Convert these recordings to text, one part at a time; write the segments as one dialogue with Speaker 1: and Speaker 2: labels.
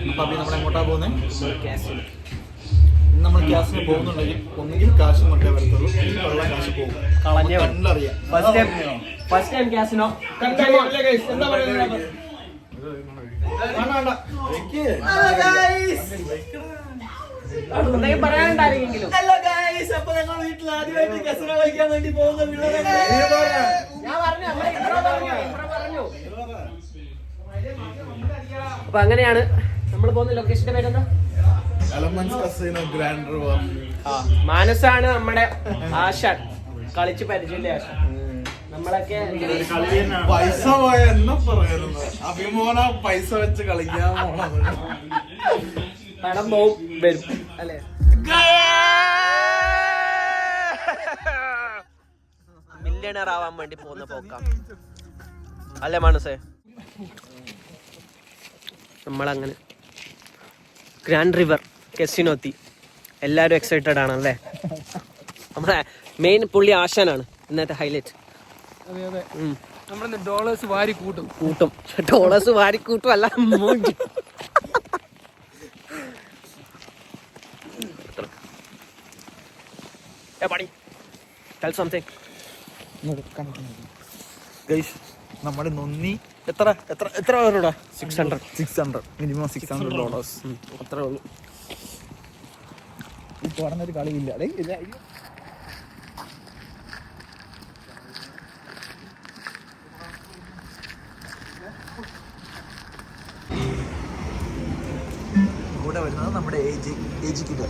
Speaker 1: അപ്പൊ നമ്മൾ എങ്ങോട്ടാ പോകുന്നത്? നമ്മൾ ക്യാഷിന് പോകുന്നുണ്ടെങ്കിൽ ഒന്നുകിൽ കാശ് കൊണ്ടേ വരത്തുള്ളൂ, ഉള്ള കാശ് പോകും. കണ്ടറിയാം.
Speaker 2: ഫസ്റ്റ് ടൈം ക്യാസിനോ എന്താ പറയുന്നത്? പറയാനുണ്ടായിരുന്നെങ്കിലും അപ്പൊ ഞങ്ങൾ വീട്ടിൽ ആദ്യമായിട്ട് കസിനോ കളിക്കാൻ വേണ്ടി പോകുന്ന അപ്പൊ അങ്ങനെയാണ് നമ്മൾ പോകുന്ന ലൊക്കേഷന്റെ പേരെന്താ? മാനസാണ് നമ്മുടെ ആശാൻ, കളിച്ച് പരിചയമില്ല ആശാൻ. നമ്മളൊക്കെ
Speaker 1: പൈസ പോയ എന്നാ പറയുന്നത്, അഭിമോന പൈസ വെച്ച് കളിക്കാൻ
Speaker 2: പണം പോവും വരും അല്ലേ? മില്യണർ ആവാൻ വേണ്ടി പോകുന്ന പോക്കാം അല്ലേ മനസ്സേ? നമ്മളങ്ങനെ ഗ്രാൻഡ് റിവർ കസിനോത്തി എല്ലാവരും എക്സൈറ്റഡ് ആണല്ലേ? നമ്മളെ മെയിൻ പുള്ളി ആശാനാണ് ഇന്നത്തെ ഹൈലൈറ്റ്.
Speaker 3: ഡോളേഴ്സ് വാരി കൂട്ടും
Speaker 2: ഡോളേഴ്സ് വാരി കൂട്ടും അല്ല മൂഞ്ചി.
Speaker 1: നമ്മുടെ നന്ദി എത്ര എത്ര എത്ര പേരോടാ?
Speaker 2: 600
Speaker 1: മിനിമം $600 അത്രേ ഉള്ളൂ. ഇപ്പൊ പറഞ്ഞൊരു കളിയില്ല അല്ലേ? കൂടെ വരുന്നത് നമ്മുടെ ഏജ് കിഡർ.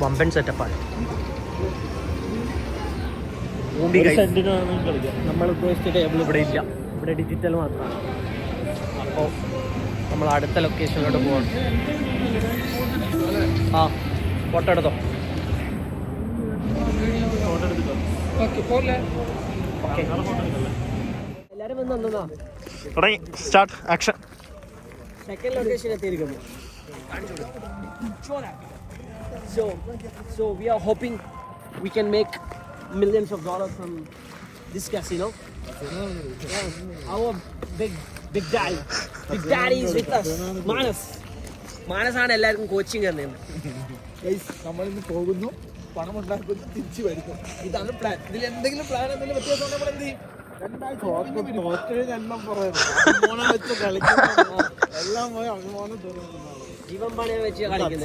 Speaker 2: വമ്പൻ സെറ്റപ്പാണ്. നമ്മൾ ഉദ്ദേശിച്ച ടേബിൾ ഇവിടെ ഇല്ല, ഇവിടെ ഡിജിറ്റൽ മാത്രമാണ്. അപ്പോൾ നമ്മൾ അടുത്ത ലൊക്കേഷനിലോട്ട് പോകണം. ആ ഫോട്ടോ എടുത്തോ? എല്ലാരും വന്ന്
Speaker 1: സ്റ്റാർട്ട് ആക്ഷൻ.
Speaker 2: സെക്കൻഡ് ലൊക്കേഷൻ എത്തിയിരിക്കുന്നു. So we are hoping we can make millions of dollars from this casino. Our big daddy is with us. Manas ആണ് എല്ലാവർക്കും കോച്ചിങ് തരുന്നത്.
Speaker 1: നമ്മളിന്ന് പോകുന്നു, പണം ഉണ്ടാക്കുന്നു, തിരിച്ചു വരുന്നു. ഇതാണ് പ്ലാൻ. ഇതിൽ എന്തെങ്കിലും പ്ലാൻ എന്തെങ്കിലും വ്യത്യാസം നമ്മൾ എന്ത് ചെയ്യും? എല്ലാം പോയി അഭിമാനം തോന്നുന്നു.
Speaker 2: ജീവൻ പണയം വെച്ച് കളിക്കുന്നത്.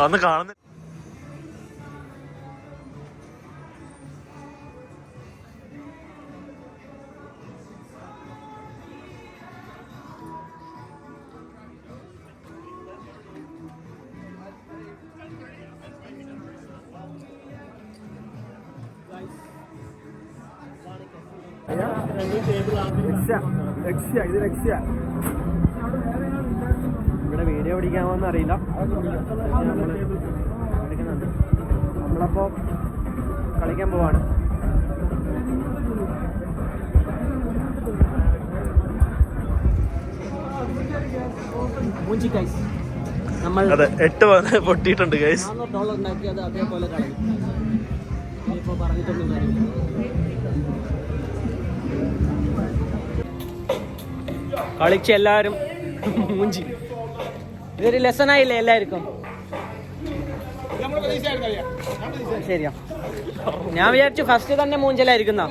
Speaker 1: അന്ന് കാണുന്ന
Speaker 2: ഇവിടെ വീഡിയോ പിടിക്കാമോന്ന് അറിയില്ല. നമ്മളപ്പോ കളിക്കാൻ പോവാണ്. നമ്മൾ
Speaker 1: $8 പൊട്ടിയിട്ടുണ്ട് ഗൈസ്.
Speaker 2: $400 ഉണ്ടാക്കി അത് അതേപോലെ കളയും. ഇപ്പൊ പറഞ്ഞിട്ടൊന്നും കാര്യമില്ല. കളിച്ച് എല്ലാവരും മൂഞ്ചി. ഇതൊരു ലെസൺ ആയില്ലേ എല്ലാവർക്കും? ശരിയാ, ഞാൻ വിചാരിച്ചു ഫസ്റ്റ് തന്നെ മൂഞ്ചലായിരിക്കുന്ന.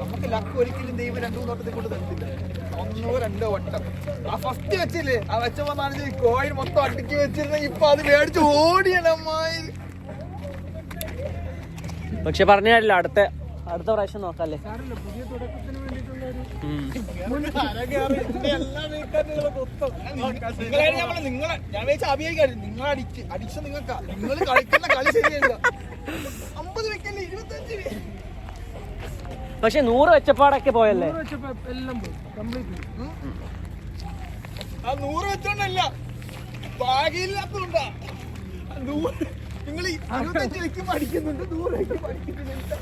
Speaker 1: നമുക്ക് ലക്ക് ഒരിക്കലും ദൈവം 2 നോട്ടത്തിൽ കൊണ്ട് തരത്തില്ല. 1 2 വട്ടം ആ ഫസ്റ്റ് വെച്ചില്ലേ, ആ വെച്ചപ്പോ കോയിൻ മൊത്തം അടുക്കി വെച്ചിരുന്ന ഇപ്പൊ അത് മേടിച്ച് ഓടിയണമ്മായി.
Speaker 2: പക്ഷെ പറഞ്ഞ കാര്യമില്ല, അടുത്ത പ്രാവശ്യം നോക്കാല്ലേ.
Speaker 1: ഞാൻ വെച്ച അഭിനയിക്കാറ് നിങ്ങൾ അടിച്ച നിങ്ങൾക്കാ. നിങ്ങൾ കളിക്കുന്ന കളി ശരിയല്ല. 50 വെക്കല്ലേ 25.
Speaker 2: പക്ഷെ 100 വെച്ചപ്പാടൊക്കെ പോയല്ലേ?
Speaker 1: ആ 100 വെച്ചോണ്ടല്ല, ഭാഗ്യമില്ലാത്തതുകൊണ്ടാ. നിങ്ങൾ 65 വെക്കുമ്പോ അടിക്കുന്നുണ്ട് 100 വെക്കുമ്പോ അടിക്കുന്നില്ല.